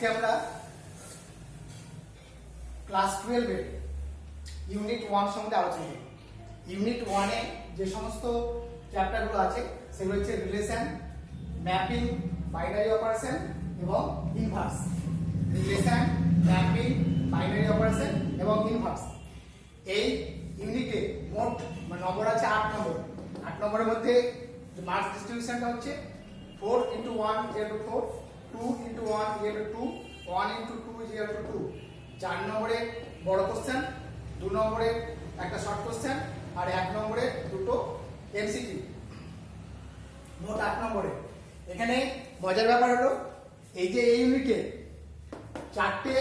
আজকে আমরা ক্লাস 12 এর ইউনিট 1 সম্বন্ধে আলোচনা করব। ইউনিট 1 এ যে সমস্ত চ্যাপ্টারগুলো আছে সেগুলো হচ্ছে রিলেশন, ম্যাপিং, বাইনারি অপারেশন এবং inverse. Relation, mapping, binary operation এবং ইনভার্স। এই ইউনিটে মোট নম্বর আছে 8 নম্বর। 8 নম্বরের মধ্যে মার্কস ডিস্ট্রিবিউশনটা হচ্ছে 4 into 1 = 4, 2 into 1 = 2, 1 into 2 = 2। 4 নম্বরে বড় কোশ্চেন, 2 নম্বরে একটা শর্ট কোশ্চেন আর 1 নম্বরে দুটো এমসিকিউ। মোট 8 নম্বরে। এখানে মজার ব্যাপার হলো এই যে এই ইউনিটে চারটে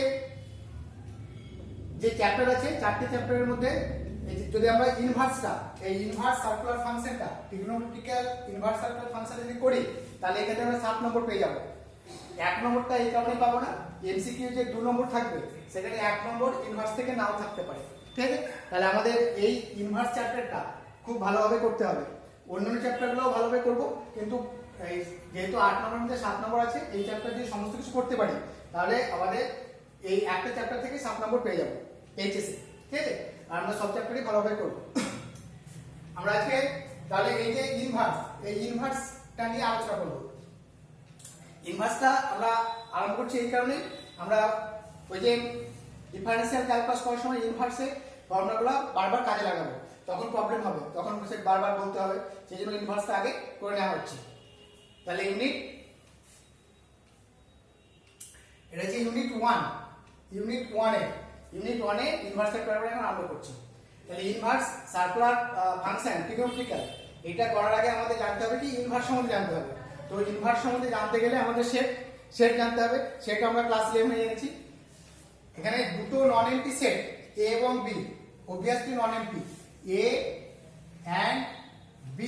যে চ্যাপ্টার আছে, চারটে চ্যাপ্টারের মধ্যে যদি আমরা ইনভার্সটা, এই ইনভার্স সার্কুলার ফাংশনটা, ট্রিগোনোমেট্রিক্যাল ইনভার্স সার্কুলার ফাংশন যদি করি তাহলে এখানে আমরা 7 নম্বর পেয়ে যাব। 1 নম্বরটা এই কারণে পাবো না, এমসিকিউ যে 2 নম্বর থাকবে সেখানে 1 নম্বর ইনভার্স থেকে নাও থাকতে পারে। ঠিক আছে, তাহলে আমাদের এই ইনভার্স চ্যাপ্টারটা খুব ভালোভাবে করতে হবে। অন্যান্য চ্যাপ্টারগুলোও ভালোভাবে করব, কিন্তু যেহেতু 8 নম্বরের মধ্যে 7 নম্বর আছে, এই চ্যাপ্টার দিয়ে সমস্ত কিছু করতে পারি তাহলে আমাদের এই একটা চ্যাপ্টার থেকে 7 নম্বর পেয়ে যাব এইচএসএ। ঠিক আছে, আর আমরা সব চ্যাপ্টারই ভালোভাবে করব। আমরা আজকে তাহলে এই যে ইনভার্স, এই ইনভার্সটা নিয়ে আলোচনা করব। ইনভার্সটা আমরা আরম্ভ করছি এই কারণে, আমরা ওই যে ডিফারেন্সিয়াল ক্যালকুলাস করার সময় ইনভার্সে ফর্মুলাগুলো বারবার কাজে লাগাবো, তখন প্রবলেম হবে, তখন সে বারবার বলতে হবে, সেই জন্য ইনভার্সটা আগে করে নেওয়া হচ্ছে। তাহলে এটা হচ্ছে ইউনিট 1। ইউনিট 1 এ ইনভার্সের প্রবলেম এখন আরম্ভ করছি। তাহলে ইনভার্স সার্কুলার ফাংশন ট্রিগোনোমেট্রিক্যাল, এটা করার আগে আমাদের জানতে হবে কি ইনভার্স সম্বন্ধে জানতে হবে। তো ইনভার্স সম্বন্ধে জানতে গেলে আমাদের সেট জানতে হবে। সেটা আমরা ক্লাস 11 এ জেনেছি। এখানে দুটো নন এমটি সেট এ এবং B, obviously non empty. A and b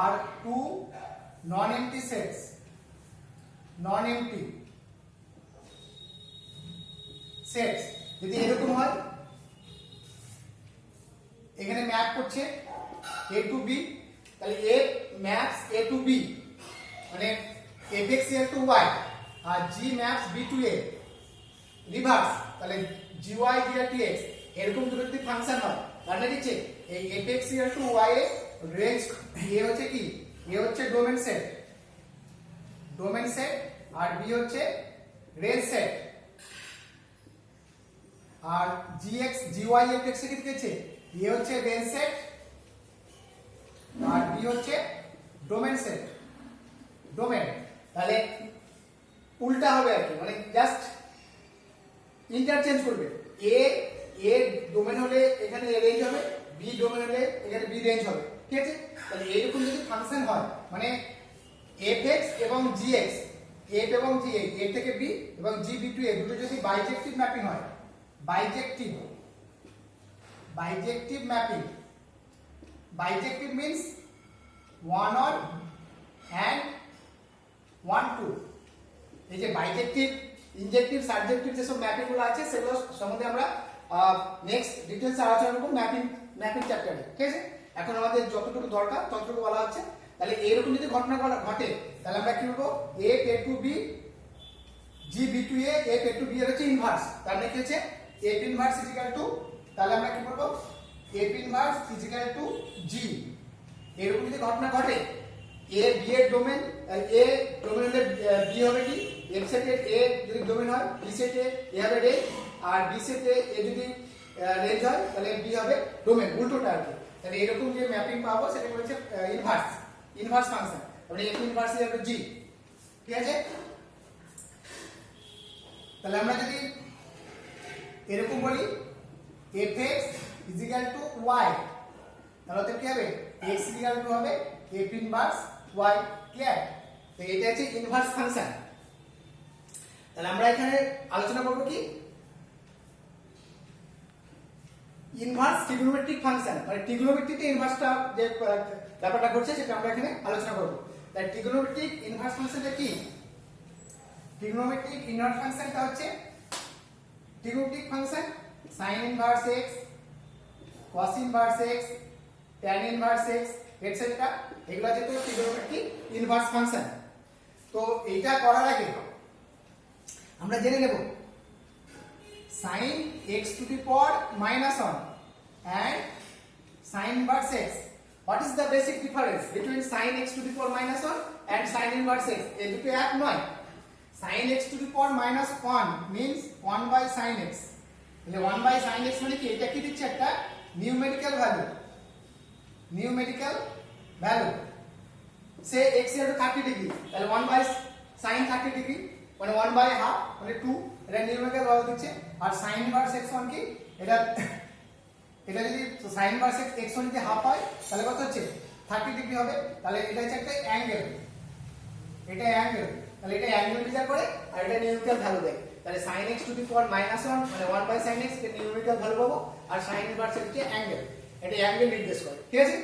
are two non-empty sets, non-empty sets। যদি এরকম হয়, এখানে ম্যাপ করছে a to b, তাহলে a maps a to b, মানে fx = y আর g maps b to a। Reverse, তাহলে gy = tx, এরকম দুটো যদি ফাংশন হয় তাহলে দিচ্ছে এই fx = y এর রেঞ্জ a হচ্ছে কি, a হচ্ছে ডোমেন সেট আর b হচ্ছে রেঞ্জ সেট। আর gx gy fx কি দিয়েছে, a হচ্ছে রেঞ্জ সেট আর b হচ্ছে ডোমেন সেট, ডোমেন। তাহলে উল্টা হবে আর কি, মানে জাস্ট ইন্টারচেঞ্জ করবে। এ ডোমেন হলে এখানে এ রেঞ্জ হবে, বি ডোমেন হলে এখানে বি রেঞ্জ হবে। ঠিক আছে, তাহলে এইরকম যদি ফাংশন হয়, মানে fx এবং gx, f এবং g, a থেকে b এবং g b to a দুটো যদি বাইজেক্টিভ ম্যাপিং হয়, বাইজেক্টিভ mapping, বাইজেক্টিভ means 1 on and 1 to। এই যে বাইজেক্টিভ, ইনজেক্টিভ, সাবজেক্টিভ যেসব ম্যাপিং গুলো আছে সেগুলো সম্বন্ধে আমরা নেক্সট ডিটেইলস আলোচনা করব ম্যাপিং চ্যাপ্টারে। ঠিক আছে, এখন আমাদের যতটুকু দরকার ততটুকু বলা হচ্ছে। তাহলে এরকম যদি ঘটনা ঘটে তাহলে আমরা কি বলবো, a pay to b, g b to a, a pay to b এর হচ্ছে ইনভার্স। তার মানে কি হচ্ছে f ইনভার্স = তাহলে আমরা কি বলবো, f ইনভার্স = g। এরকম যদি ঘটনা ঘটে, a b এর ডোমেন, a ডোমেন হলে b হবে কি, f সেটে a যদি ডোমেন হয়, b সেটে a হবে রেঞ্জ আর b সেটে a যদি রেঞ্জ হয় তাহলে b হবে ডোমেন, উল্টোটা আর কি। তাহলে এরকম যে ম্যাপিং পাবো সেটা হচ্ছে ইনভার্স ফাংশন। তাহলে f ইনভার্স = g। ঠিক আছে, তাহলে আমরা যদি এরকম বলি fx = y, তাহলে তো কি হবে, x = হবে f ইনভার্স y। ক্লিয়ার? তো এটা হচ্ছে ইনভার্স ফাংশন। তাহলে আমরা এখানে আলোচনা করব কি, ইনভার্স ট্রিগোনোমেট্রিক ফাংশন, মানে ট্রিগোনোমেট্রিতে ইনভার্সটা যে ব্যাপারটা ঘটছে সেটা আমরা এখানে আলোচনা করব। তাই ট্রিগোনোমেট্রিক ইনভার্স ফাংশনটা কি, ট্রিগোনোমেট্রিক ইনভার্স ফাংশনটা হচ্ছে trigonometric function sin inverse x, cos inverse x, tan inverse x etcetera, এগুলো হচ্ছে ট্রিগোনোমেট্রিক ইনভার্স ফাংশন। তো এইটা করার আগে আমরা জেনে নেব sin x to the power minus 1 and sin inverse x. What is the basic difference between sin x to the power minus 1 and sin inverse x? এই দুটো এক নয়। sin x to the power minus 1 means 1 by sin x. তাহলে 1 by sin x মানে কি? এটা কি দিচ্ছে? একটা নিউমেরিক্যাল ভ্যালু। Numerical value. সে x এর 30 ডিগ্রি, তাহলে 1 by sin 30 ডিগ্রি মানে 1 by half মানে 2, এটা নিউমেরিক্যাল ভ্যালু দিচ্ছে। আর sin inverse x1 কি? এটা যদি sin inverse x1 যদি হাফ হয় তাহলে কত হচ্ছে? 30 ডিগ্রি হবে। তাহলে এটা হচ্ছে একটা অ্যাঙ্গেল। এটা অ্যাঙ্গেল। তাহলে এটা অ্যাঙ্গেল বিচার করে আর এটা নিউমেরিক্যাল ভ্যালু দেয়। তাহলে sin x to the power minus 1 মানে 1 by sin x এর নিউমেরিক্যাল ভ্যালু পাবো, আর sin inverse হচ্ছে অ্যাঙ্গেল। এটা অ্যাঙ্গেল নির্দেশ করে। ঠিক আছে?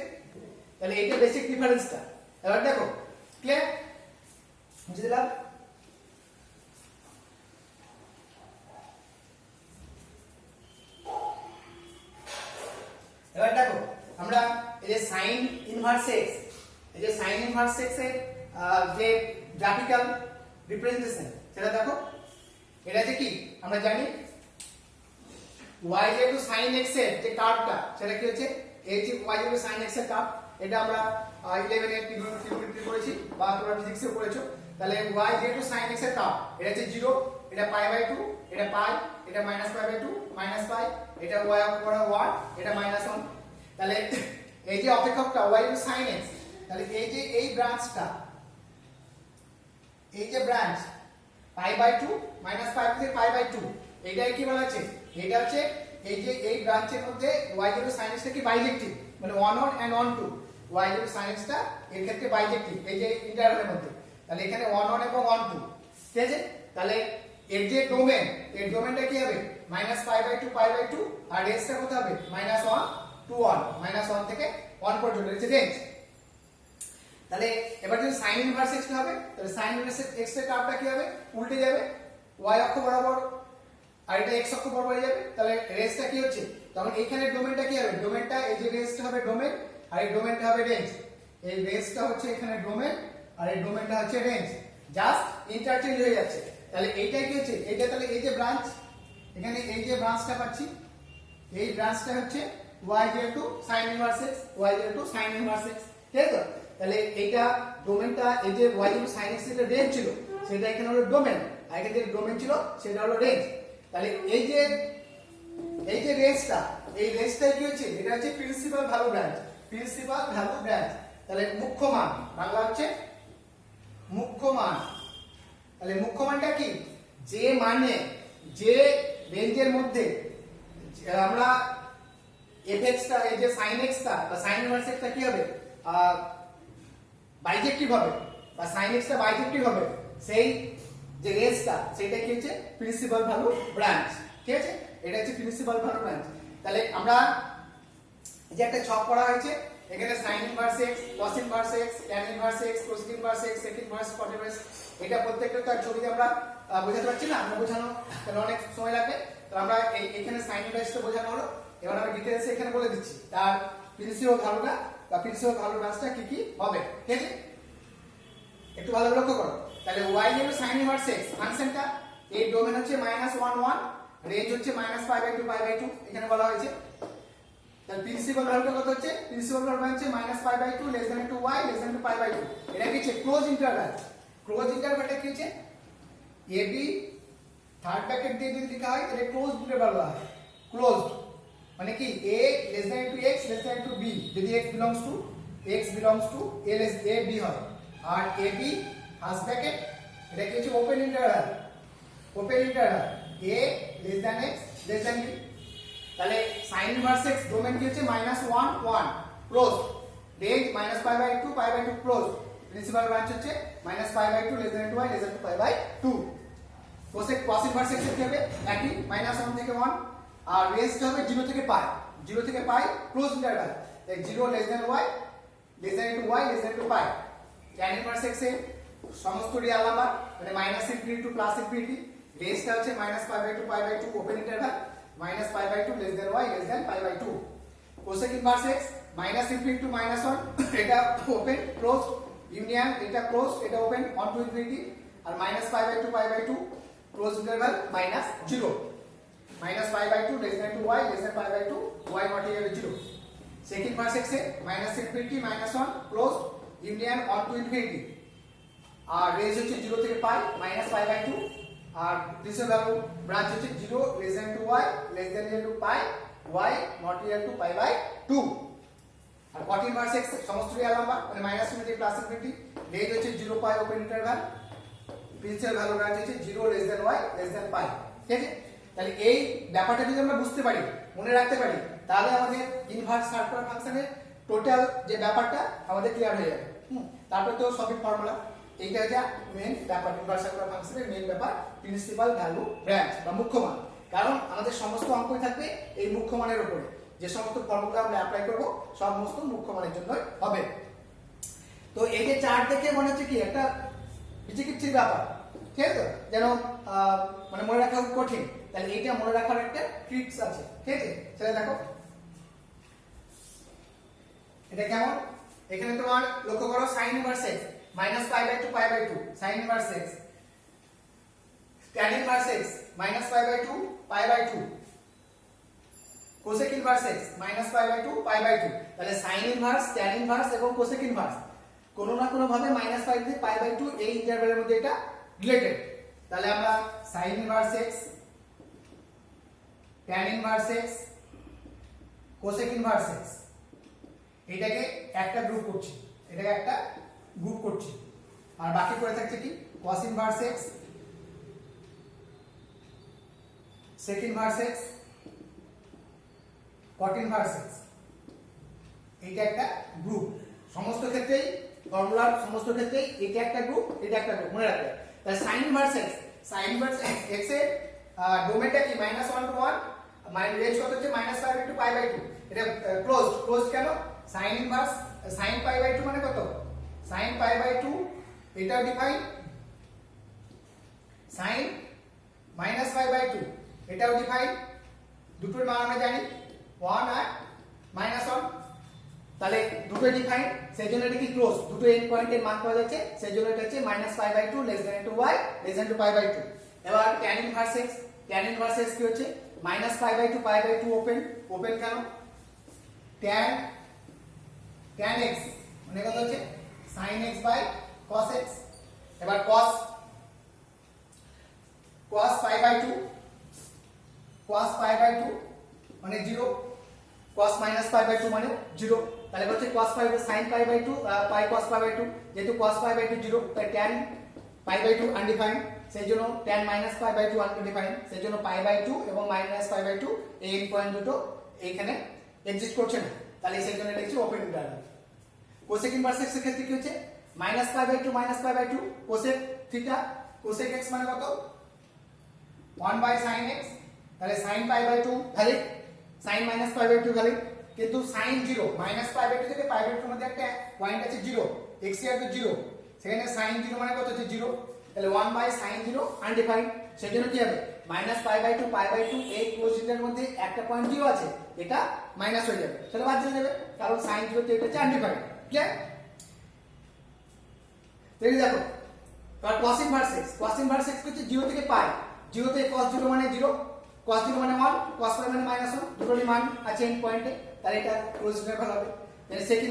তাহলে এইটা বেসিক ডিফারেন্সটা। এবার দেখো ক্লিয়ার? বুঝে দিলাম? এবার দেখো আমরা এই যে sin inverse x, এই যে sin inverse x এর যে গ্রাফিক্যাল রিপ্রেজেন্টেশন সেটা দেখো। এটা যে কি আমরা জানি y যেহেতু sin x এর যে কার্ভটা সেটা কি হচ্ছে? এই যে y যেহেতু sin x এর কার্ভ, এটা আমরা 11 এর ট্রিগোনোমেট্রি করেছি বা তোমরা ফিজিক্সে পড়েছো। তাহলে y যেহেতু sin x এর কার্ভ, এটা হচ্ছে 0, এটা π/2, এটা π, এটা -π/2 -π, এটা y অক্ষ বরাবর 1, এটা -1। তাহলে এই যে অপেক্ষকটা y এর sin x, তাহলে এই যে এই ব্রাঞ্চটা, এই যে ব্রাঞ্চ π/2 -π থেকে π/2, এইটাই কি বলা আছে? এটা হচ্ছে এই যে এই ব্রাঞ্চের মধ্যে y এর sin x টা কি বাইজেক্টিভ, মানে 1 1 and 1 2, y এর sin x টা এর ক্ষেত্রে বাইজেক্টিভ এই যে ইন্টারভ্যালের মধ্যে। তাহলে এখানে 1 1 এবং 1 2, ঠিক আছে? তাহলে এর যে ডোমেন, এর ডোমেনটা কি হবে? -π/2 π/2, আর রেঞ্জটা কত হবে? -1 to 1, -1 থেকে 1 পর্যন্ত হচ্ছে রেঞ্জ। তাহলে এবার যদি sin inverse x হবে, তাহলে sin inverse x এর কার্ভটা কি হবে? উল্টে যাবে, y অক্ষ বরাবর আর এটা x অক্ষ বরাবর হয়ে যাবে। তাহলে রেঞ্জটা কি হচ্ছে? তখন এখানে ডোমেনটা কি হবে? ডোমেনটা এই যে রেঞ্জটা হবে ডোমেন, আর এই ডোমেনটা হবে রেঞ্জ। এই রেঞ্জটা হচ্ছে এখানে ডোমেন, আর এই ডোমেনটা হচ্ছে রেঞ্জ, জাস্ট ইন্টারচেঞ্জ হয়ে যাচ্ছে। তাহলে এইটাই কি হচ্ছে? এইটা তাহলে এই যে ব্রাঞ্চ, এখানে এই যে ব্রাঞ্চটা পাচ্ছি, এই ব্রাঞ্চটা হচ্ছে y যেহেতু sin inverse x, y যেহেতু sin inverse x, ঠিক আছে? তাহলে এইটা ডোমেনটা এই যে y যেহেতু sin x এর রেঞ্জ ছিল সেটা এখানে হলো ডোমেন, আর এখানে যে ডোমেন ছিল সেটা হলো রেঞ্জ। তাহলে এই যে রেঞ্জটা, এই রেঞ্জটাই কি হচ্ছে? এটা হচ্ছে principal value branch. Principal value branch তাহলে মুখ্য মান, বাংলা হচ্ছে মুখ্য মান। তাহলে মুখ্য মানটা কি? যে মানে যে রেঞ্জের মধ্যে আমরা fx টা এই যে sin x টা বা sin inverse x টা কি হবে? বাইজেক্টিভ হবে বা sin x টা বাইজেক্টিভ হবে, সেই যে রেঞ্জটা সেটা কি হচ্ছে? Principal value branch. ঠিক আছে? এটা হচ্ছে প্রিন্সিপাল ভ্যালু ব্রাঞ্চ। তাহলে আমরা যে একটা ছক করা হয়েছে, এখানে sin inverse x, cos inverse x, tan inverse x, cosec inverse x, sec inverse, cot inverse, এটা প্রত্যেকটা তো ছবিতে আমরা বোঝাতে পারছি না, আমরা বোঝানো তাহলে অনেক সময় লাগবে। তো আমরা এখানে sin inverse টা বোঝানো হলো, এবার আমরা ডিটেইলসে এখানে বলে দিচ্ছি তার প্রিন্সিপাল ভ্যালুটা বা প্রিন্সিপাল ভ্যালু ব্রাঞ্চটা কি কি হবে। ঠিক আছে? একটু ভালো লক্ষ্য করো। তাহলে y এর sin inverse x ফাংশনটা, এই ডোমেন হচ্ছে -1 1, রেঞ্জ হচ্ছে -π/2 π/2 এখানে বলা হয়েছে। তাহলে প্রিন্সিপাল ভ্যালুটা কত হচ্ছে? প্রিন্সিপাল ভ্যালু হচ্ছে -π/2 < y < π/2। এটা কি হচ্ছে? Close interval. ক্লোজ ইন্টারভ্যালটা কি হচ্ছে? ab থার্ড ব্র্যাকেট দিয়ে যদি লেখা হয় তাহলে ক্লোজ ইন্টারভ্যাল বলা হয়। ক্লোজড মানে কি? a < x < b, যদি x belongs to a b হয়, আর ab ফার্স্ট ব্র্যাকেট এটা কি হচ্ছে? Open interval. Open interval a < x < b। তাহলে sin inverse x ডোমেন কি হচ্ছে? -1 1, close, range -π/2 π/2, close, principal branch হচ্ছে -π/2 < y π/2। cos inverse x কি হবে? একই -1 থেকে 1, আর রেঞ্জটা হবে 0 থেকে π, 0 থেকে π, ক্লোজ ইন্টারভ্যাল, তাই 0 < y < π। tan inverse x এর সমস্ত রিয়েল নাম্বার মানে -∞ টু +∞, রেঞ্জটা হচ্ছে -π/2 π/2, open interval, -π/2 < y π/2। cosec inverse x -∞ to -1, এটা ওপেন ক্লোজ ইউনিয়ন, এটা ক্লোজ এটা ওপেন 1 to ∞, আর -π/2 π/2, close interval minus 0 minus pi by 2 less than 2y less than pi by 2 y not equal to 0 second verse x है minus infinity minus 1 closed union on to infinity আর range হচ্ছে 0 থেকে pi minus pi by 2 আর principal value branch হচ্ছে 0 less than 2y less than equal to pi y not equal to pi by 2 আর 14 verse x সমস্ত real number মানে minus infinity plus infinity range হচ্ছে 0 pi open interval principal value branch হচ্ছে 0 less than y less than pi ঠিক আছে তাহলে এই ব্যাপারটা যদি আমরা বুঝতে পারি মনে রাখতে পারি তাহলে আমাদের ইনভার্স সার্কুলার ফাংশনের টোটাল যে ব্যাপারটা আমাদের ক্লিয়ার হয়ে যাবে তারপর তো সবই ফর্মুলা এইটা হচ্ছে মেইন ব্যাপার ইনভার্স সার্কুলার ফাংশনের মেইন ব্যাপার প্রিন্সিপাল ভ্যালু ব্রাঞ্চ বা মুখ্য মান কারণ আমাদের সমস্ত অঙ্কই থাকবে এই মুখ্য মানের উপরে যে সমস্ত ফর্মুলা আমরা অ্যাপ্লাই করব সমস্ত মুখ্য মানের জন্য হবে তো এই যে চার্ট দেখে মনে হচ্ছে কি একটা বিচিকিচ্ছির ব্যাপার ঠিক আছে যেন মানে মনে রাখা খুব কঠিন তাহলে এইটা মনে রাখার একটা ট্রিক্স আছে ঠিক আছে সেটা দেখো এটা কেমন এখানে তোমার লক্ষ্য করো sin inverse x minus pi by 2 sin inverse x tan inverse x minus pi by 2 cosec inverse x minus pi by 2 তাহলে sin ইনভার্স tan ইনভার্স এবং cosec ইনভার্স কোনো না কোনো ভাবে minus pi থেকে pi by 2 এই ইন্টারভ্যালের মধ্যে এটা রিলেটেড তাহলে আমরা sin inverse x tan inverse x cosec inverse x এটাকে একটা গ্রুপ করছি আর বাকি পড়ে থাকছে কি cos inverse x sec inverse x cot inverse x এটা একটা গ্রুপ সমস্ত ক্ষেত্রেই ফর্মুলার সমস্ত ক্ষেত্রেই এটা একটা গ্রুপ মনে রাখবে তাহলে sin ইনভার্স x এর ডোমেনটা কি -1 to 1 রেঞ্জ কত হচ্ছে -5 into pi by 2 এটা ক্লোজড কেন sin inverse sin pi by 2 মানে কত sin pi by 2 এটা ডিফাইন sin -pi by 2 এটাও ডিফাইন দুটোর মান আমরা জানি 1 আর -1 তাহলে দুটো ডিফাইন সেজন্য এটা কি ক্লোজ দুটো এন্ড পয়েন্টের মান পাওয়া যাচ্ছে সেজন্য এটা হচ্ছে -pi by 2 less than 2y less than 2 pi by 2 এবার tan ইনভার্স x কি হচ্ছে -pi by 2 ওপেন কেন tan x মানে কত হচ্ছে sin x by cos x এবার cos pi by 2 মানে 0 cos minus pi by 2 মানে 0 তাহলে হচ্ছে cos pi sin pi by 2 pi cos pi by 2 যেহেতু cos pi by 2 0 তাই tan pi by 2 undefined সেইজন্য tan minus pi by 2 undefined সেইজন্য pi by 2 এবং minus pi by 2 এই এন্ড পয়েন্ট দুটো এইখানে এক্সিস্ট করছে না তাহলে সেইজন্য এটা হচ্ছে open interval cosec inverse x এর ক্ষেত্রে কি হচ্ছে -pi by 2 cosec theta cosec x মানে কত 1 by sin x তাহলে sin pi by 2 valid sin minus pi by 2 valid কিন্তু sin 0 minus pi by 2 থেকে pi by 2 এর মধ্যে একটা পয়েন্ট আছে 0 x এর তো 0 সেখানে sin 0 মানে কত হচ্ছে 0 তাহলে 1 by sin 0 আনডিফাইন্ড সেজন্য কি হবে -pi by 2 এই ক্লোজ ইন্টারভ্যালের মধ্যে একটা পয়েন্ট 0 আছে এটা মাইনাস হয়ে যাবে সেটা বাদ দিয়ে যাবে কারণ sin 0 তে এটা হচ্ছে আনডিফাইন্ড ক্লিয়ার দেখি দেখো আর cos ইনভার্স x হচ্ছে 0 থেকে pi 0 থেকে cos 0 মানে 0 cos 0 মানে 1 cos pi মানে -1 দুটোরই মান আছে এন্ড পয়েন্টে তাহলে এটা ক্লোজ ইন্টারভ্যাল হবে তাহলে sec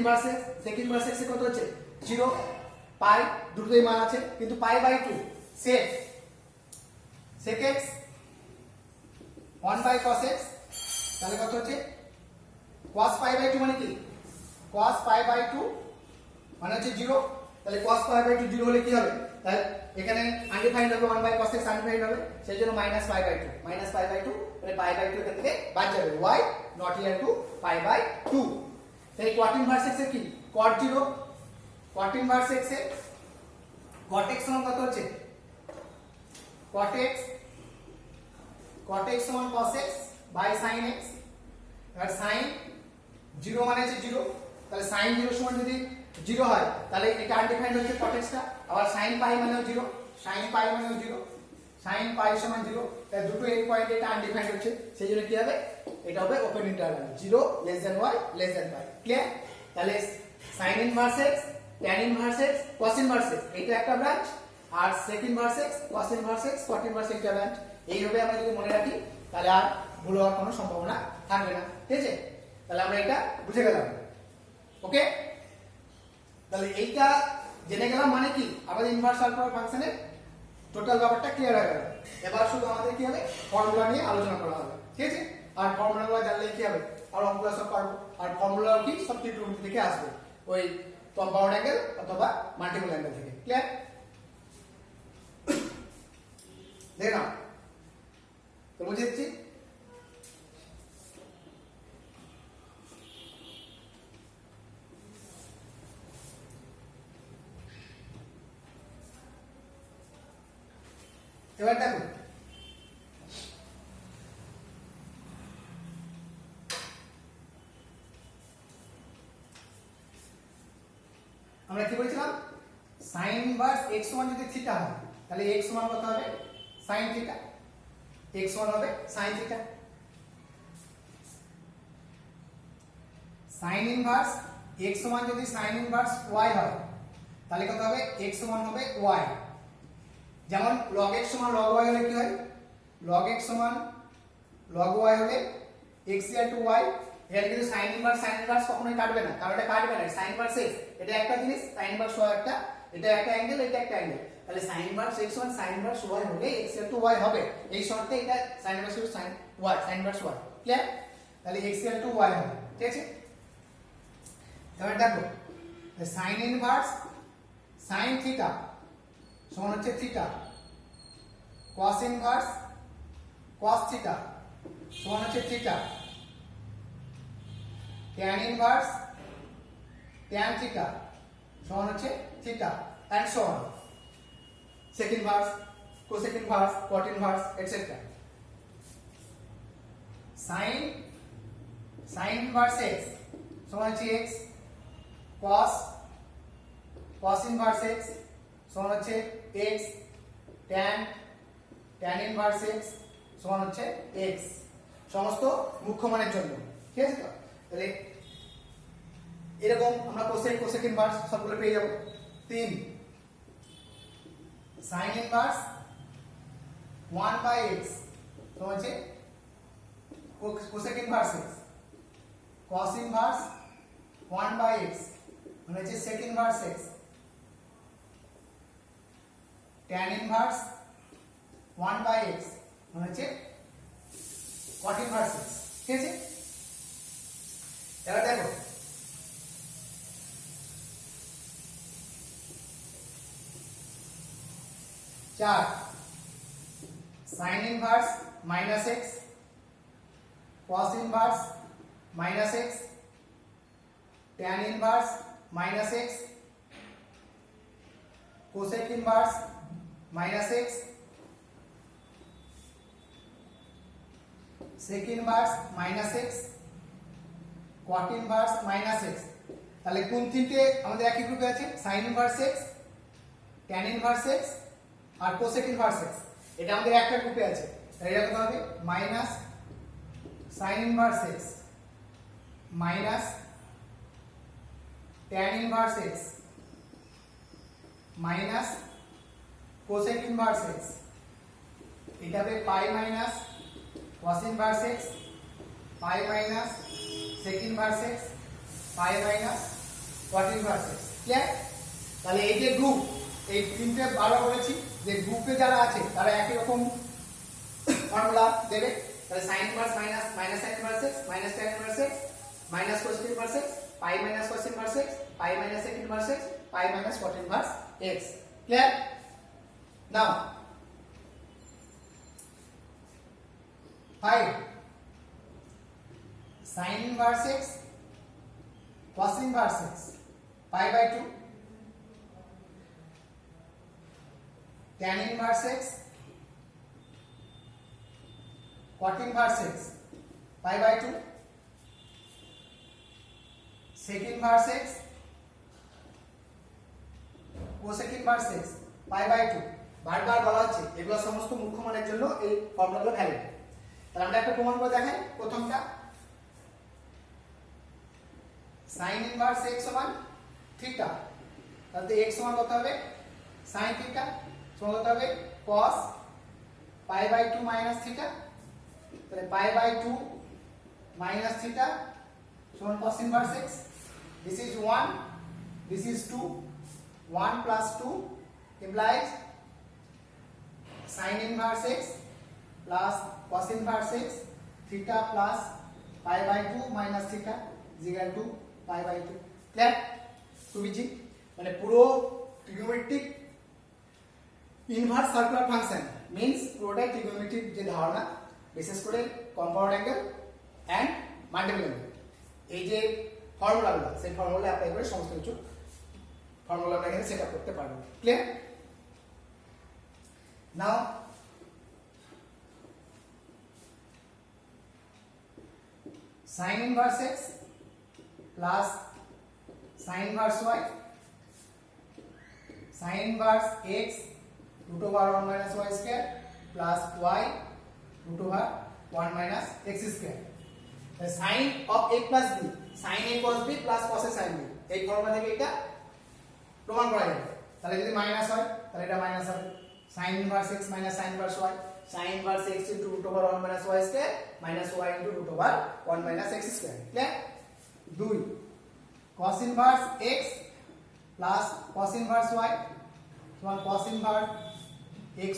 ইনভার্স x এর কত হচ্ছে 0 pi দুটোরই মান আছে কিন্তু pi by 2 sec x 1 by cos x তাহলে কত হচ্ছে cos pi by 2 মানে কি cos pi by 2 মানে হচ্ছে 0 তাহলে cos pi by 2 0 হলে কি হবে তাহলে এখানে আনডিফাইন্ড হবে 1 by cos x আনডিফাইন্ড হবে সেইজন্য -pi by 2 মানে pi by 2 এখান থেকে বাদ যাবে y not equal to pi by 2 তাই cot ইনভার্স x এর কি cot 0 cot ইনভার্স x এর cot x সমান কত হচ্ছে cot x সমান cos x by sin x R sin 0 মানে হচ্ছে 0 তাহলে sin 0 সমান যদি 0 হয় তাহলে এটা আনডিফাইন্ড হচ্ছে cot x টা আবার sin pi মানেও 0 sin pi সমান 0 তাই দুটো এন্ড পয়েন্ট এটা আনডিফাইন্ড হচ্ছে সেইজন্য কি হবে এটা হবে open interval 0 less than y less than pi clear তাহলে sin inverse x tan inverse x cos inverse x এটা একটা ব্রাঞ্চ আর sec inverse x cos inverse x cot inverse x tangent. এইভাবে আমরা যদি মনে রাখি তাহলে আর ভুল হওয়ার কোনো সম্ভাবনা থাকবে না, ঠিক আছে? তাহলে আমরা এটা বুঝে গেলাম, ওকে? তাহলে এইটা জেনে গেলাম মানে কি আমাদের ইনভার্স সার্কুলার ফাংশনের টোটাল ব্যাপারটা ক্লিয়ার হয়ে গেল। এবার শুধু আমাদের কি হবে ফর্মুলা নিয়ে আলোচনা করা হবে, ঠিক আছে? আর ফর্মুলাগুলো জানলে কি হবে আর অঙ্কগুলো সব পারবো। আর ফর্মুলা কি সব ত্রিকোণমিতি থেকে আসবে, ওই কম্পাউন্ড অ্যাঙ্গেল অথবা মাল্টিপল অ্যাঙ্গেল থেকে, ক্লিয়ার? দেখে নাও তো বুঝে দিচ্ছি। এবার দেখো আমরা কি বলেছিলাম sin ইনভার্স x সমান যদি থিটা হয় তাহলে x সমান কত হবে sin থিটা, x সমান হবে sin theta. sin inverse x সমান যদি sin ইনভার্স y হয় তাহলে কত হবে x সমান হবে y। যেমন log x সমান log y হলে কি হয় log x সমান log y হলে x = y। এখানে কিন্তু sin ইনভার্স কখনোই কাটবে না, কারণ এটা কাটবে না, sin ইনভার্স x এটা একটা জিনিস, sin ইনভার্স y একটা, এটা একটা অ্যাঙ্গেল, এটা একটা অ্যাঙ্গেল। তাহলে sin ইনভার্স x সমান sin ইনভার্স y হলে x = y হবে। এই শর্তে এটা sin inverse sin y sin inverse y, clear? তাহলে x = y হবে, ঠিক আছে? এবার দেখো sin ইনভার্স sin থিটা সমান হচ্ছে theta, cos inverse cos theta সমান হচ্ছে theta, tan inverse tan theta সমান হচ্ছে theta, and so on. sec inverse cosec inverse cot inverse etcetera. sin inverse x সমান হচ্ছে x, cos ইনভার্স x সমান হচ্ছে x, tan ইনভার্স x সমান হচ্ছে x, সমস্ত মুখ্য মানের জন্য, ঠিক আছে? তো তাহলে এরকম আমরা cosec ইনভার্স সবগুলো পেয়ে যাব। 3 sin ইনভার্স 1/x সমান হচ্ছে cosec inverse x, cos inverse 1/x মানে হচ্ছে sec inverse x, tan inverse 1/x মানে হচ্ছে cot ইনভার্স x, ঠিক আছে? এবার দেখো চার sin inverse -x, cos inverse -x, tan inverse -x, cosec inverse -x, sec inverse -x, cot inverse -x। তাহলে কোন তিনটে আমাদের একই গ্রুপে আছে sin inverse x, tan inverse x আর cosec ইনভার্স x, এটা আমাদের একটা গ্রুপে আছে। তাহলে এটা কত হবে minus sin inverse x minus tan inverse x minus cosec inverse x, এটা হবে pi minus cos inverse x pi minus sec inverse x pi minus cot inverse x, clear? তাহলে এই যে গ্রুপ এই তিনটে ভালো করেছি, যে গ্রুপে যারা আছে তারা একই রকম ফর্মুলা দেবে। তাহলে sin inverse minus sin inverse x minus tan inverse x minus cosec inverse x pi minus cos inverse x pi minus sec inverse x pi minus cot inverse x, clear? নাও 5 sin inverse x cos inverse x pi/2, tan inverse x cot inverse x pi/2, sec inverse x cosec inverse x pi/2। বারবার বলা হচ্ছে এগুলো সমস্ত মুখ্য মানের জন্য এই ফর্মুলাগুলো ভ্যালিড। তাহলে আমরা একটা প্রমাণ করে দেখাই। প্রথমটা sin ইনভার্স x সমান থিটা, তাহলে x সমান কত হবে sin থিটা, সমান কত হবে cos pi by 2 minus theta, তাহলে পাই বাই 2 মাইনাস থিটা সমান cos inverse x। This is 1, this is 2, 1 plus 2 implies sin inverse x plus cos inverse x, theta plus pi by 2 minus theta is equal to pi by 2। Clear? খুব easy, মানে পুরো trigonometric inverse circular function means পুরোটাই trigonometric যে ধারণা, বিশেষ করে compound angle and multiple angle, এই যে ফর্মুলাগুলো সেই ফর্মুলা অ্যাপ্লাই করে সমস্ত কিছু ফর্মুলা আমরা এখানে সেট আপ করতে পারবো। Clear? Now sin inverse x plus sin inverse y, sin inverse x root over 1 minus y square plus y root over 1 minus x square। The sin of a plus b, sin a cos b plus cos a sin b, এই formula থেকে এটা প্রমাণ করা যাবে। তাহলে যদি minus হয় তাহলে এটা মাইনাস হবে, sin inverse x minus sin inverse y, sin inverse x into root over 1 minus y square minus y into root over 1 minus x square। Clear? 2 cos inverse x plus cos inverse y সমান cos inverse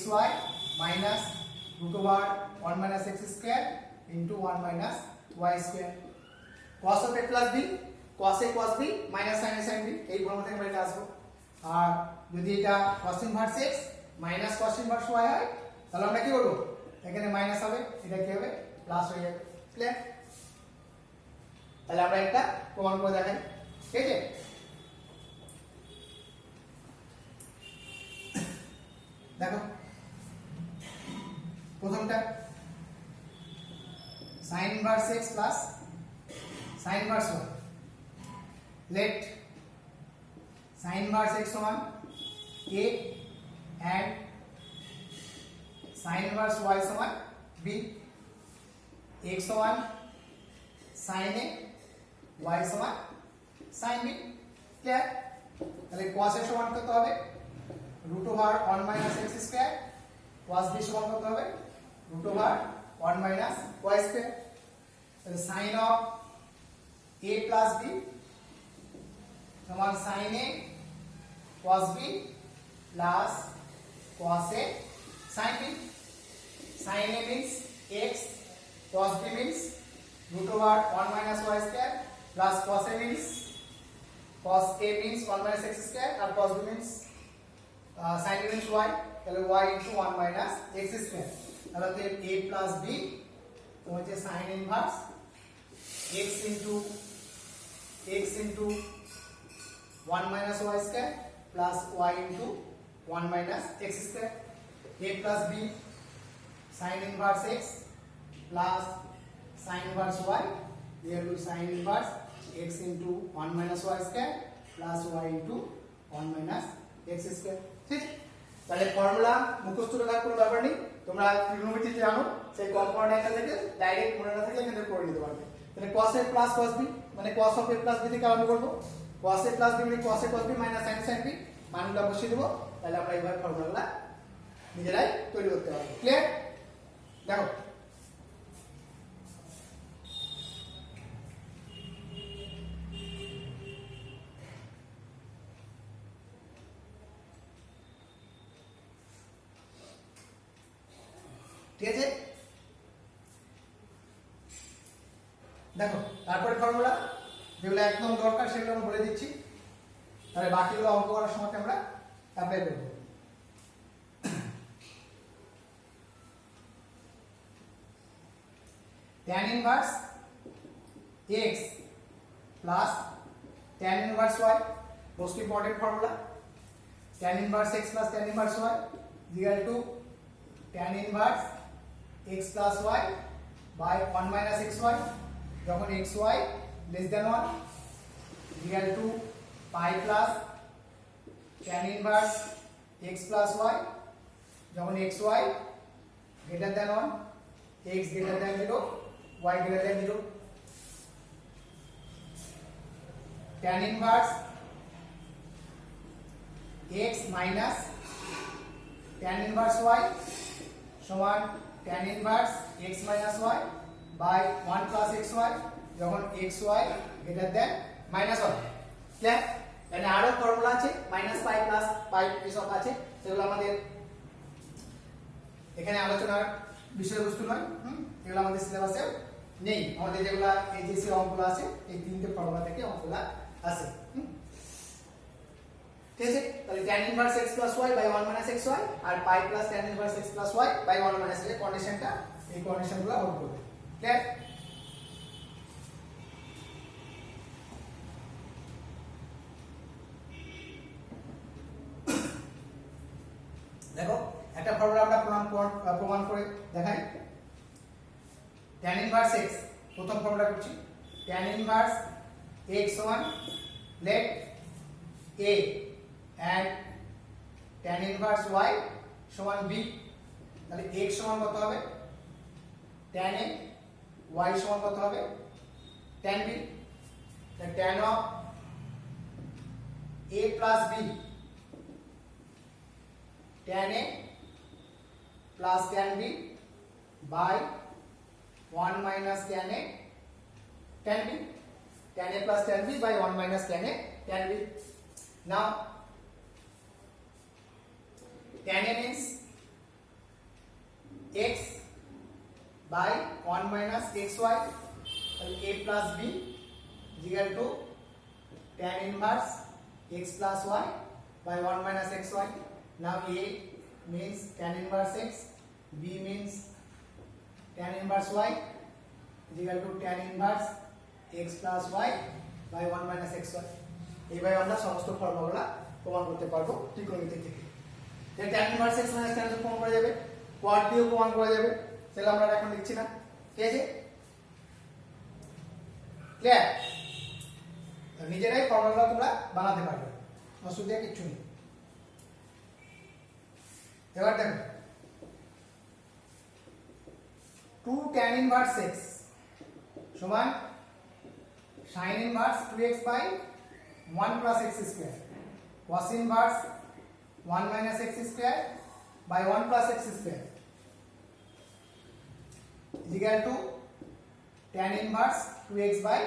xy minus root over 1 minus x square into 1 minus y square। cos of a plus b, cos a cos b minus sin a sin b, এই formula থেকে আমরা এটা আসবো। আর যদি এটা cos inverse x minus cos inverse y হয় তাহলে আমরা কি করব, এখানে মাইনাস হবে, এটা কি হবে প্লাস হয়ে যাবে। ক্লিয়ার? তাহলে আমরা একটা প্রমাণ করে দেখাই। ঠিক আছে, দেখো প্রথমটা sin inverse x plus sin inverse y, let sin inverse x সমান a and sin inverse y সমান b, x সমান sin a, y সমান sin b। ক্লিয়ার? তাহলে cos a সমান কত হবে root over 1 minus x square, cos b সমান কত হবে root over 1 minus y square। তাহলে sin of a plus b সমান sin a cos b plus cos a sin b। sin a means x, cos b means root over 1 minus y square plus cos a means 1 minus x square and cos b means sin b means y, তাহলে y into 1 minus x square। তাহলে a plus b তো হচ্ছে sin inverse x into 1 minus y square plus y into 1 minus x square। a plus b sin inverse x plus sin inverse y, here will sin inverse x into 1 minus y square plus y into 1 minus x square। ঠিক? তাহলে formula মুখস্থ রাখার কোনো ব্যাপার নেই, তোমরা trigonometry জানো, সেই কম্পাউন্ড অ্যাঙ্গেল থেকে ডাইরেক্ট মনে না থাকলে এখানে করে নিতে পারবে। তাহলে cos a plus cos b মানে cos of a plus b থেকে আরম্ভ করব, cos a plus b মানে cos a cos b minus sin sin b, মানগুলো বসিয়ে দেব, তাহলে আমরা এইভাবে ফর্মুলাগুলো নিজেরাই তৈরি করতে পারবো। ক্লিয়ার? দেখো ঠিক আছে, দেখো তারপরে ফর্মুলা যেগুলো একদম দরকার সেগুলো আমি বলে দিচ্ছি, তাহলে বাকিগুলো অঙ্ক করার সময় আমরা অ্যাপ্লাই করব। tan inverse x plus tan inverse y, most important formula, tan inverse x plus tan inverse y is equal to tan inverse x plus y by 1 minus xy, যখন xy less than 1 is equal to pi plus tan inverse x plus y, যখন xy greater than 1, x greater than 0, y greater than 0, tan inverse x minus tan inverse y সমান tan inverse x minus y by 1 plus xy যখন xy greater than minus 1। Clear? এখানে আরো formula আছে minus পাই plus পাই এসব আছে, সেগুলো আমাদের এখানে আলোচনার বিষয়বস্তু নয়। এগুলো আমাদের সিলেবাসে নেই। আমাদের যেগুলা এইচএসসি অঙ্কগুলো আছে এই তিনটে ফর্মুলা থেকে অঙ্কগুলো আসে। ঠিক আছে? তাহলে tan inverse x plus y by 1 minus xy আর pi plus tan inverse x plus y by 1 minus এর কন্ডিশনটা, এই কন্ডিশনগুলো আউট করবে। ক্লিয়ার? দেখো একটা ফর্মুলা আমরা প্রমাণ করে দেখাই। tan ইনভার্স x প্রথম ফর্মুলা করছি। tan ইনভার্স x সমান let a and tan inverse y সমান b। তাহলে x সমান কত হবে tan a, y সমান কত হবে tan b। তাহলে tan of a plus b tan a plus tan b by 1 minus tan a tan b, tan a plus tan b by 1 minus tan a tan b. Now tan a means x by 1 minus xy, a plus b is equal to tan inverse x plus y by 1 minus xy. Now a means tan inverse x, b means tan inverse y is equal to tan inverse x plus y by 1 minus xy. এইভাবে আমরা সমস্ত ফর্মুলাগুলো প্রমাণ করতে পারবো ত্রিকোণমিতি থেকে। যে tan inverse x minus tan প্রমাণ করা যাবে, কোয়াড দিয়েও প্রমাণ করা যাবে, সেটা আমরা এখন লিখছি না। ঠিক আছে? ক্লিয়ার? নিজেরাই ফর্মুলাগুলো তোমরা বানাতে পারবে, অসুবিধা কিছু নেই। এবার দেখো 2 tan inverse x সমান sin inverse 2x by 1 plus x square cos inverse 1 minus x square by 1 plus x square is equal to tan inverse 2x by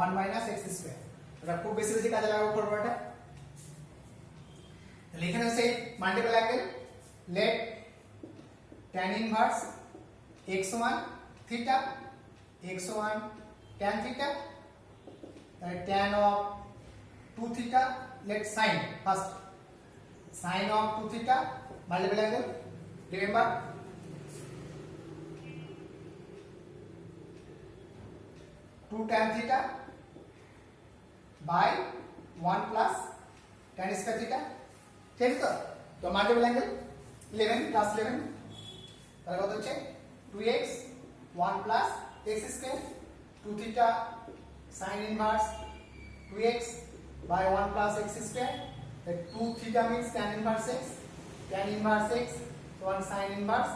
1 minus x square। এটা খুব বেশি বেশি কাজে লাগাবো ফর্মুলাটা। তাহলে এখানে হচ্ছে multiple angle let tan inverse x সমান theta, x সমান tan theta, তাহলে tan of 2 theta, let sin first sin of 2 theta multiple angle, remember 2 tan theta by 1 plus tan square theta। ঠিক আছে? তো মাল্টিপল অ্যাঙ্গেল 11 plus 11 তাহলে কত হচ্ছে 2x 1 plus x square 2 theta sin inverse 2x by 1 plus x square, that 2 theta means tan inverse x, tan inverse x so 1 sin inverse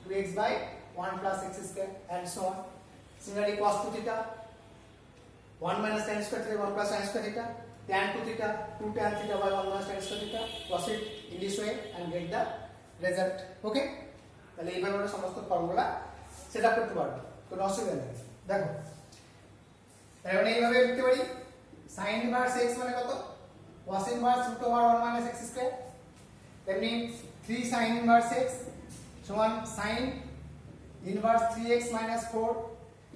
2x by 1 plus x square and so on. Similarly cos 2 theta 1 minus tan square theta 1 plus tan square theta, tan 2 theta 2 tan theta by 1 minus tan square theta, proceed in this way and get the result. Okay? তাহলে এইভাবে আমরা সমস্ত formula setup করতে পারবো, কোনো অসুবিধা নেই। দেখো তাহলে এইভাবে লিখতে পারি sin inverse x মানে কত cos inverse root over 1 minus x square, তেমনি 3 sin inverse x সমান sin inverse 3x minus 4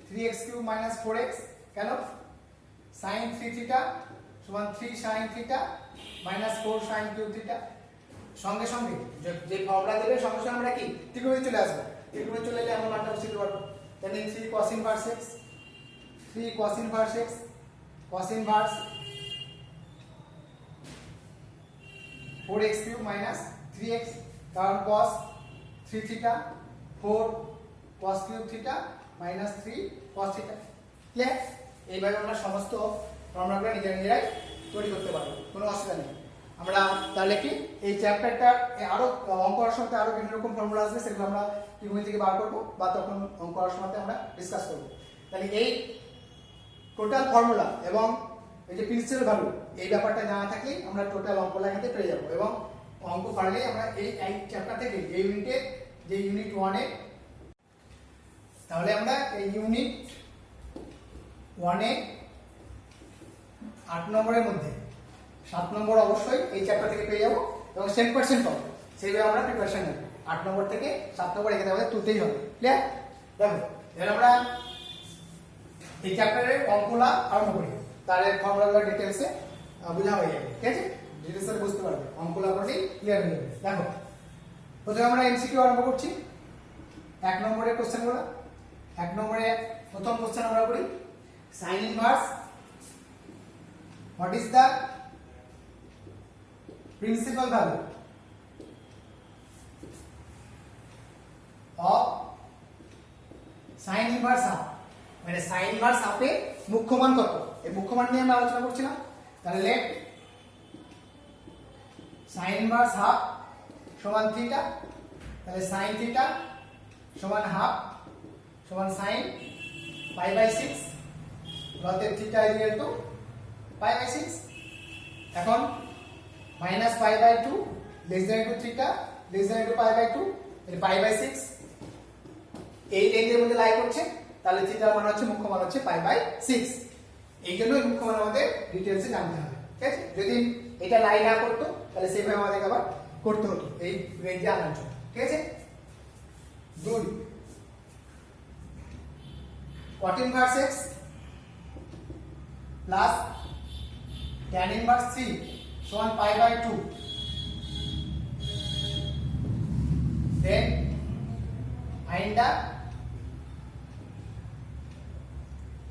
3x cube minus 4x, কেন sin 3 theta সমান 3 sin theta minus 4 sin cube theta। সঙ্গে সঙ্গে যে ফর্মুলা দেবে সঙ্গে সঙ্গে আমরা কি ত্রিকোণমিতি চলে আসবো, ত্রিকোণমিতি চলে এলে আমরা মানটা বসাতে পারবো। তাহলে 3 cos inverse x 3 cos inverse x cos inverse 4x cube minus 3x, কারণ cos 3 theta 4 cos cube theta minus 3 cos theta। Clear? এইভাবে আমরা সমস্ত ফর্মুলাগুলো নিজেরাই তৈরি করতে পারবো, কোনো অসুবিধা নেই। আমরা তাহলে কি এই চ্যাপ্টারটা আরো অঙ্ক করার সময় আরো বিভিন্ন রকম ফর্মুলা আসবে, সেগুলো আমরা ত্রিকোণমিতি থেকে বার করবো বা তখন অঙ্ক করার সময় আমরা ডিসকাস করবো। তাহলে এই টোটাল ফর্মুলা এবং এই যে প্রিন্সিপাল ভ্যালু এই ব্যাপারটা জানা থাকলেই আমরা টোটাল অঙ্কগুলো এখানে পেয়ে যাবো এবং অঙ্ক পারলে আমরা এই চ্যাপ্টার থেকে এই ইউনিটে যে ইউনিট 1 এ, তাহলে আমরা এই ইউনিট 1 এ 8 নম্বরের মধ্যে 7 নম্বর অবশ্যই এই চ্যাপ্টার থেকে পেয়ে যাবো এবং 100% পাবো। সেইভাবে আমরা প্রিপারেশন নেব। 8 নম্বর থেকে 7 নম্বর এখানে আমাদের তুলতেই হবে। ক্লিয়ার? দেখো এবার আমরা এই চ্যাপ্টারের অঙ্কগুলো আরম্ভ করি, তাহলে ফর্মুলাগুলো ডিটেলসে বোঝা হয়ে যাবে। ঠিক আছে? ডিটেলসে বুঝতে পারবে, অঙ্কগুলো আপনাদের ক্লিয়ার হয়ে যাবে। দেখো প্রথমে আমরা এমসিকিউ আরম্ভ করছি। 1 নম্বরের কোশ্চেনগুলো। 1 নম্বরে প্রথম কোশ্চেন আমরা করি, sign inverse what is the principal value of sign inverse half, মানে সাইন ইনভার্স হাফে মুখ্য মান কত, এই মুখ্য মান নিয়ে আমরা আলোচনা করছিলাম। তাহলে লেট সাইন ইনভার্স হাফ সমান থিটা, তাহলে সাইন থিটা সমান হাফ সমান সাইন পাই বাই 6, অতএব theta equal to pi by 6। এখন minus pi by 2 less than two theta less than two pi by 2, এর পাই বাই 6 এই রেঞ্জের মধ্যে লাই করছে, তাহলে থিটার মান হচ্ছে মুখ্য মান হচ্ছে পাই বাই 6। এই জন্য এই মুখ্য মান আমাদের ডিটেইলসে জানতে হবে। ঠিক আছে? যদি এটা লাই না করতো তাহলে সেইভাবে আমাদের আবার করতে হতো এই রেঞ্জে আনার জন্য। ঠিক আছে? 2 cot inverse x plus tan inverse 3 সমান pi by 2, then find the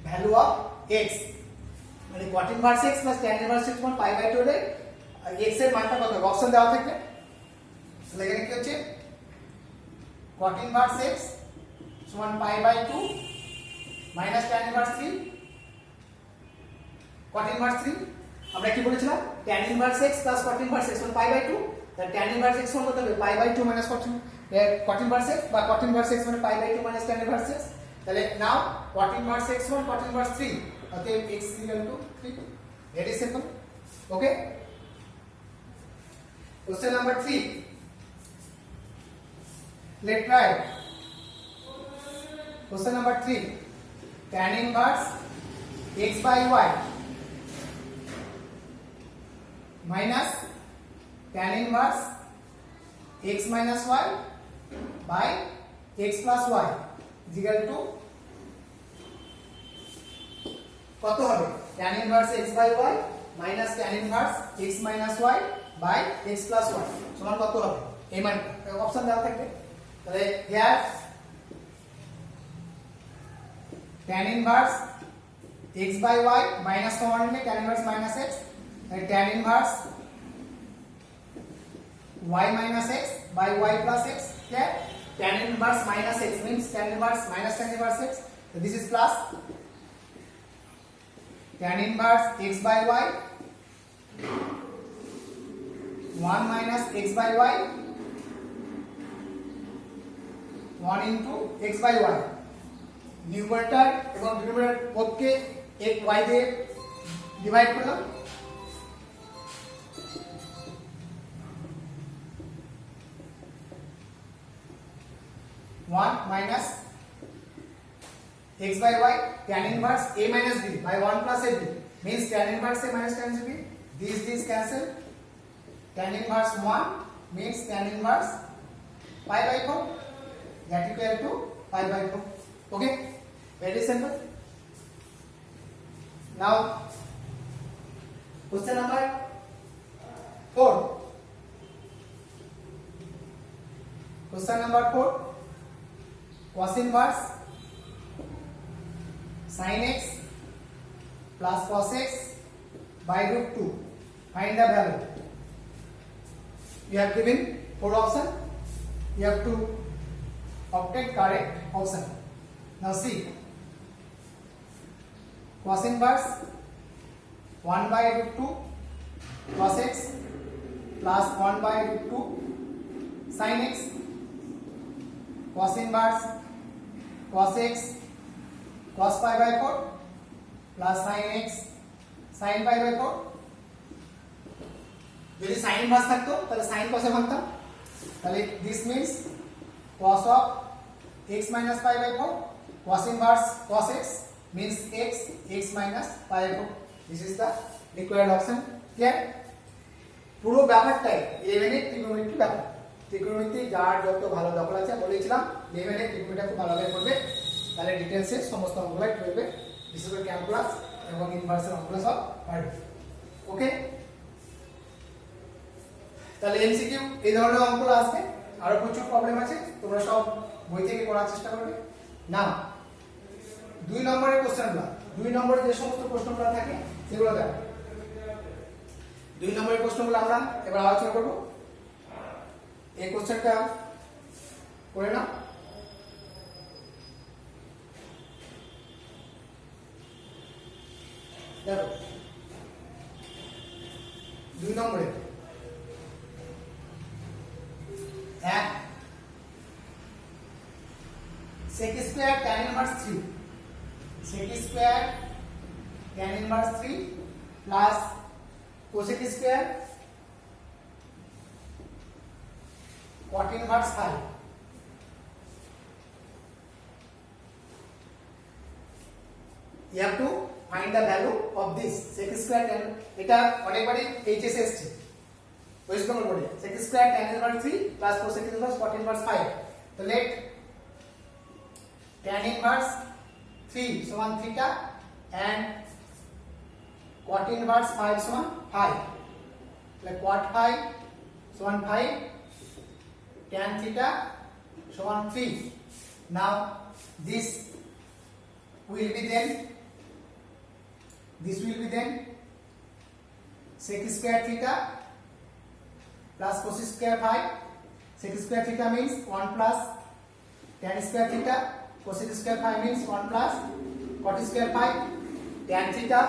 value of x, মানে cot inverse x plus tan inverse x সমান পাই বাই 2 এর x এর মানটা কত হবে অপশন দেওয়া থাকবে। তাহলে এখানে কি হচ্ছে, cot inverse x সমান pi by 2 minus tan inverse 3, cot inverse 3 আমরা কি বলেছিলাম, tan inverse x plus cot inverse x সমান পাই বাই 2, তাহলে tan inverse x সমান কত হবে pi by 2 minus cot inverse x, বা cot inverse x মানে pi by 2 minus tan inverse x। তাহলে নাও cot inverse x সমান cot inverse 3, অতএব x equal to 3। Very simple. Okay, question number 3, let try. Question number 3, tan inverse x by y minus tan inverse x minus y by x plus y is equal to কত হবে, tan inverse x by y minus tan inverse x minus y by x plus y সমান কত হবে, এই মান option দেওয়া থাকবে। তাহলে here tan inverse x by y minus common নিলে tan inverse minus x, tan inverse y minus x by y plus x, okay? Tan inverse minus x means tan inverse minus tan inverse x, so this is plus tan inverse x by y 1 minus x by y 1 into x by y, numerator এবং denominator বোথকে x y দিয়ে divide করলাম, one minus x by y tan inverse a minus b by 1 plus ab means tan inverse a minus tan b, these cancel, tan inverse 1 means tan inverse pi by 4 that equal to pi by 4. Okay, very simple. Now question number 4, question number 4, cos inverse sin x plus cos x by root 2, find the value. You have given 4 options, you have to obtain correct option. Now see, cos inverse 1 by root 2 cos x plus 1 by root 2 sin x, cos inverse cos x cos pi by 4 plus sin x sin pi by 4, যদি sign inverse থাকতো তাহলে sign কসে ভাঙতাম, তাহলে this means cos of x minus pi by 4, cos inverse cos x means x minus pi by 4. This is the required option. Clear? পুরো ব্যাপারটাই 11 এর trigonometry ব্যাপার। Trigonometry যার যত ভালো দখল আছে বলেছিলাম 11 এর ট্রিগোনোমেট্রিটা খুব ভালোভাবে করবে, তাহলে ডিটেইলসে সমস্ত অঙ্কগুলো করবে, বিশেষ করে ক্যালকুলাস এবং ইনভার্সের অঙ্কগুলো সব পারবে। ওকে, তাহলে এমসিকিউ এই ধরনের অঙ্কগুলো আসবে, আরো প্রচুর প্রবলেম আছে, তোমরা সব বই থেকে করার চেষ্টা করবে। না 2 নম্বরের কোশ্চেনগুলো, 2 নম্বরে যে সমস্ত প্রশ্নগুলো থাকে সেগুলো দেখো। 2 নম্বরের প্রশ্নগুলো আমরা এবার আলোচনা করব। এই কোশ্চেনটা করে নাও। দেখো 2 নম্বরে 1 sec square tan inverse 3, sec square tan inverse 3 plus cosec square cot inverse 5. You have to find the value of this sec square tan, এটা অনেকবারই এইচএস এসেছে ওয়েস্ট বেঙ্গল বোর্ডে, sec square tan inverse 3 plus cosec inverse cot inverse 5. তো let tan inverse 3 সমান theta and cot inverse 5 সমান 5, like cot 5 সমান 5, tan theta সমান 3. Now this will be then sec square theta plus cos square 5. Sec square theta means 1 plus tan square theta, cosec square 5 means 1 plus cot square 5. Tan theta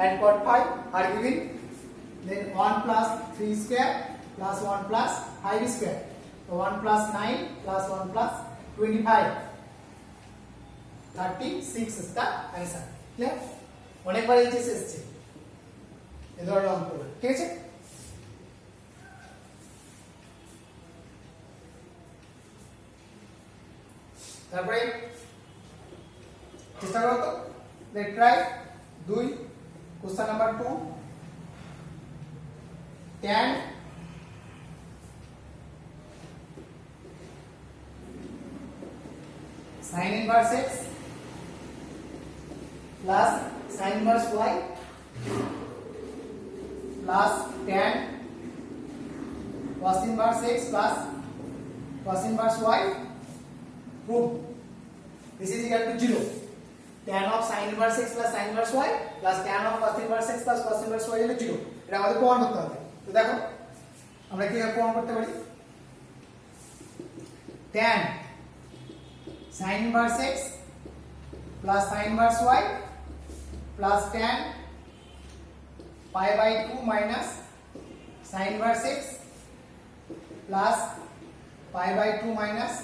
and cot 5 are given, then 1 plus 3 square plus 1 plus 5 square. So 1 plus 9 plus 1 plus 25. 36 is the answer. Clear? অনেকবার HS এসেছে এই ধরনের অঙ্কগুলো, ঠিক আছে? তারপরে চেষ্টা করো তো, let try 2 question number 2 tan sin inverse x plus sin inverse y plus tan cos inverse x plus cos inverse y. Prove this is equal to 0. Tan of sin inverse x plus sin inverse y plus tan of cos inverse x plus cos inverse y হলো 0. এটা আমাদের প্রমাণ করতে হবে। তো দেখো আমরা কিভাবে প্রমাণ করতে পারি। tan sin inverse x plus sin inverse y plus tan pi by 2 minus sin inverse x plus pi by 2 minus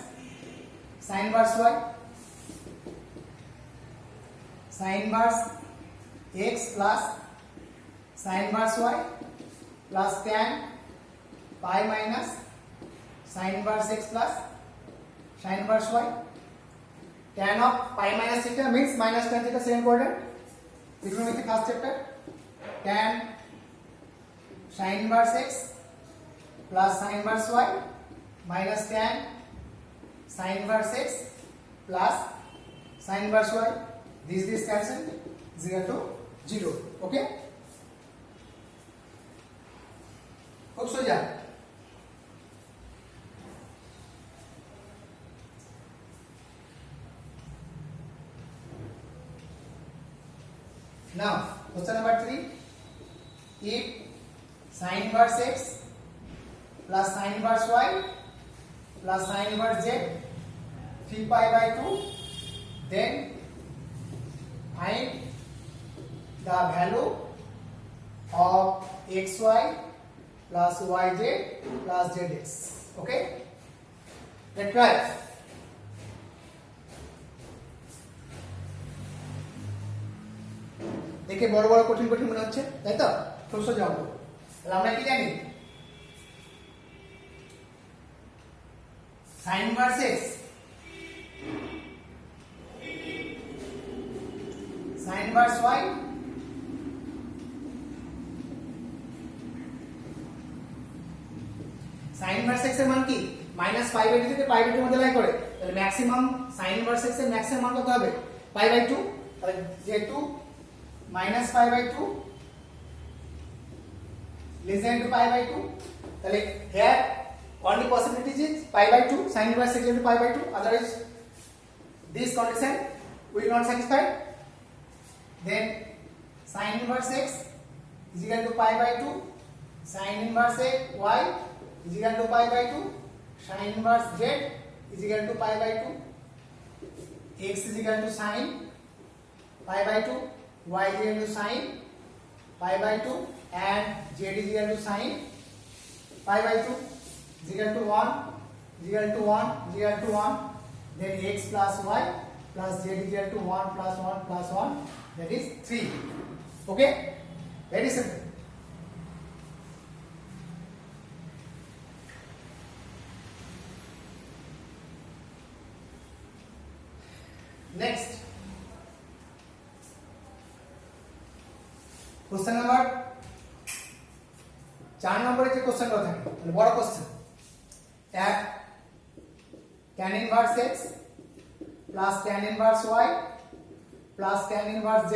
sin inverse y. Sin inverse x plus sin inverse y plus tan pi minus sin inverse x plus sin inverse y. Tan of pi minus theta means minus tan theta, second quadrant, trigonometry first chapter. Tan sin inverse x plus sin inverse y minus tan sin inverse x plus sin inverse y. This cancel is equal to 0. Okay, খুব সোজা। Now question number 3, if sin inverse x plus sin inverse y plus sin inverse z 3 pi by 2, then find the value of xy plus yz plus zx. Okay, let's try. দেখে বড় বড় কঠিন কঠিন মনে হচ্ছে, তাই তো? খুব সোজা অঙ্ক। তাহলে আমরা কি জানি sin inverse x sin inverse y sin inverse x এর মান কি -π/2 থেকে π/2 এর মধ্যে লাই করে, তাহলে ম্যাক্সিমাম sin inverse x এর ম্যাক্সিমাম মান কত হবে π/2, তাহলে যেহেতু -π/2 less than to π/2, তাহলে here only possibility is π/2 sin inverse x into π/2, otherwise this condition will not satisfy. Then sin inverse x is equal to π/2, sin inverse y is equal to π/2, sin inverse z is equal to π/2, x is equal to sin π/2, y is equal to sin π/2, and z is equal to sin π/2 is equal to 1 is equal to 1 is equal to 1, then x plus y plus z is equal to 1 plus 1 plus 1, that is 3. Okay, very simple. Next, question number 4 নম্বরে যে কোশ্চেনটা থাকে মানে বড় question, এক tan inverse x plus tan inverse y plus tan inverse z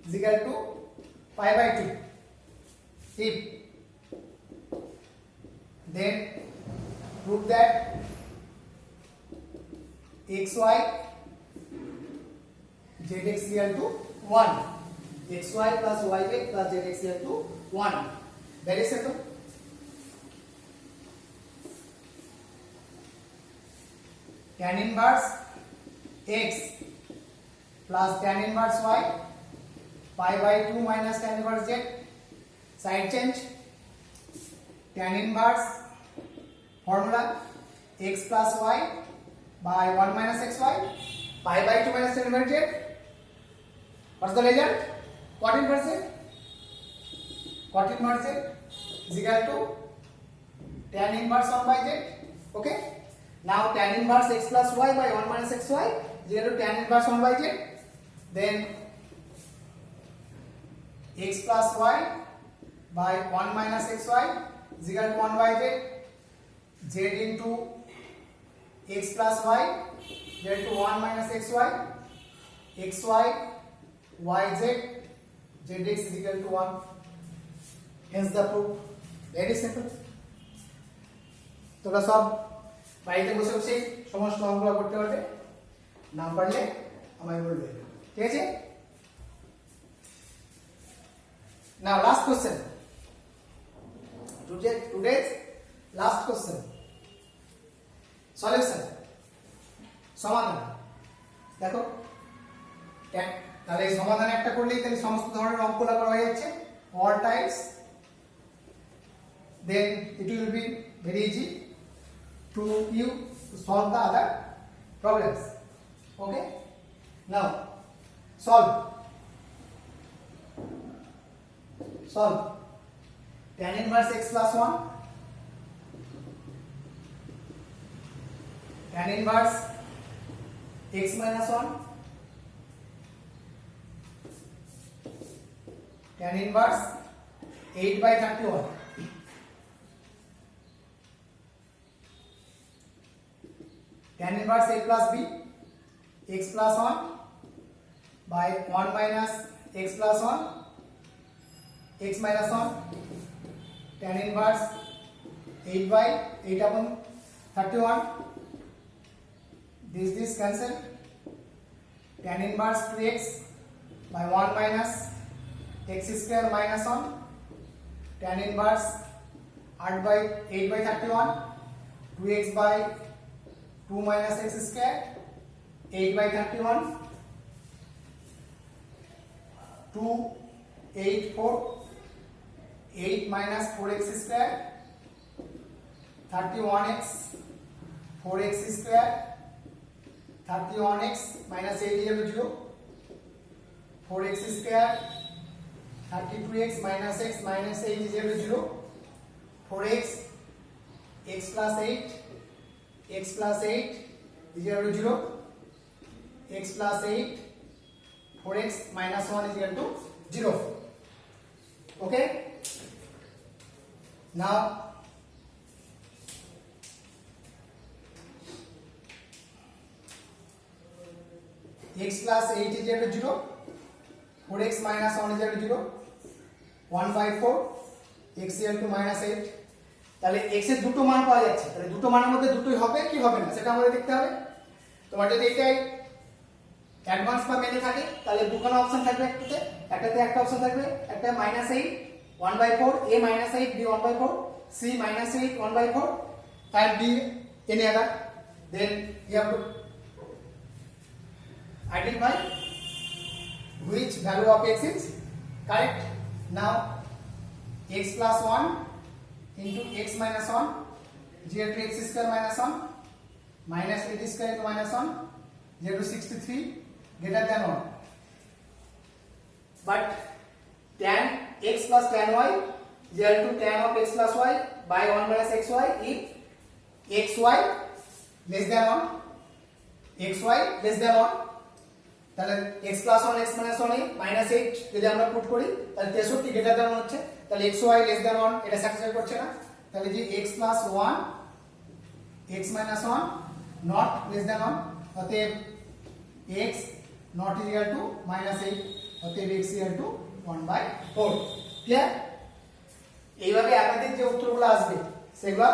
is equal to π/2 if then prove that xy zx is equal to 1, xy plus yz plus zx is equal to 1. Very simple. Tan inverse x plus tan inverse y π/2 minus tan inverse z, side change, tan inverse formula x plus y by 1 minus xy π/2 minus tan inverse z. What's the result? Cot inverse z. Cot inverse z is equal to tan inverse 1 by z. Okay, now tan inverse x plus y by 1 minus xy is equal to tan inverse 1 by z, then x plus y by 1 minus xy is equal to 1 by z, z into x plus y z to 1 minus xy, xy yz zx is equal to 1. Hence the proof. Very simple. তোমরা সব বাড়িতে বসে বসে সমস্ত অঙ্কগুলো করতে পারবে, না পারলে আমায় বলবে, ঠিক আছে? Now last question. Today's last question. Solution. সমাধান। দেখো তাহলে এই সমাধান একটা করলেই তাহলে সমস্ত ধরনের অঙ্কগুলো করা হয়ে যাচ্ছে, all types. Then it will be very easy to you to solve the other problems. Okay, now solve tan inverse x plus 1, tan inverse x minus 1, tan inverse 8 by 31, tan inverse a plus b x plus 1 by 1 minus x plus 1 x minus 1, tan inverse 8 by 8 upon 31, this cancel, tan inverse 2x by 1 minus x square minus 1, tan inverse 8 by 31, 2x by 2 minus x square, 8 by 31, 2 8 4, 8 minus 4x square, 31x 4x square, 31x minus 8 is 0, 4x square, 32x minus x minus 8 is 0, 4x x plus 8 x plus 8 is equal to 0, x plus 8 4x minus 1 is equal to 0. Okay, now x plus 8 is equal to 0, 4x minus 1 is equal to 0, 1/4, x is equal to minus 8. তাহলে x এর দুটো মান পাওয়া যাচ্ছে, তাহলে দুটো মানের মধ্যে দুটোই হবে কি হবে না সেটা আমাদের দেখতে হবে। তোমার যদি এটাই অ্যাডভান্স বা মেনে থাকে তাহলে দুখানা অপশন থাকবে, একটাতে একটা অপশন থাকবে, একটা -8 1/4, a -8 b 1/4, c -8 1/4 and d any other. Then you have to identify which value of x is correct. Now x plus 1 into x minus 1 is equal to x square minus 1 minus 8 square into minus 1 is equal to 63 greater than 1. But tan x plus tan y is equal to tan of x plus y by 1 minus xy if xy less than 1, xy less than 1. তাহলে x plus 1 x minus 1 এ -8 যদি আমরা put করি তাহলে 63 greater than 1 হচ্ছে, তাহলে xy less than 1 এটা satisfy করছে না, তাহলে যে x plus 1 x minus 1 not less than 1 অতএব x not is equal to -8 অতএব x is equal to 1/4. Clear? এইভাবে একাধিক যে উত্তরগুলো আসবে সেগুলো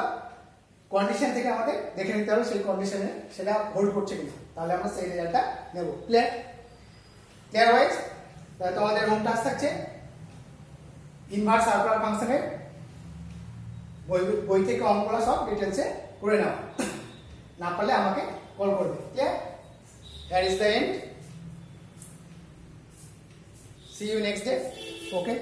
কন্ডিশন থেকে আমাদের দেখে নিতে হবে সেই কন্ডিশনে সেটা হোল্ড করছে কিনা, তাহলে আমরা সেই রেজাল্টটা নেব। ক্লিয়ার? ক্লিয়ার ওয়াইজ তাহলে তোমাদের হোম টাস্ক থাকছে ইনভার্স সার্কুলার ফাংশনের বই থেকে অঙ্কগুলো সব ডিটেইলসে করে নাও, না পারলে আমাকে কল করবে। Clear? That is the end, see you next day. Okay.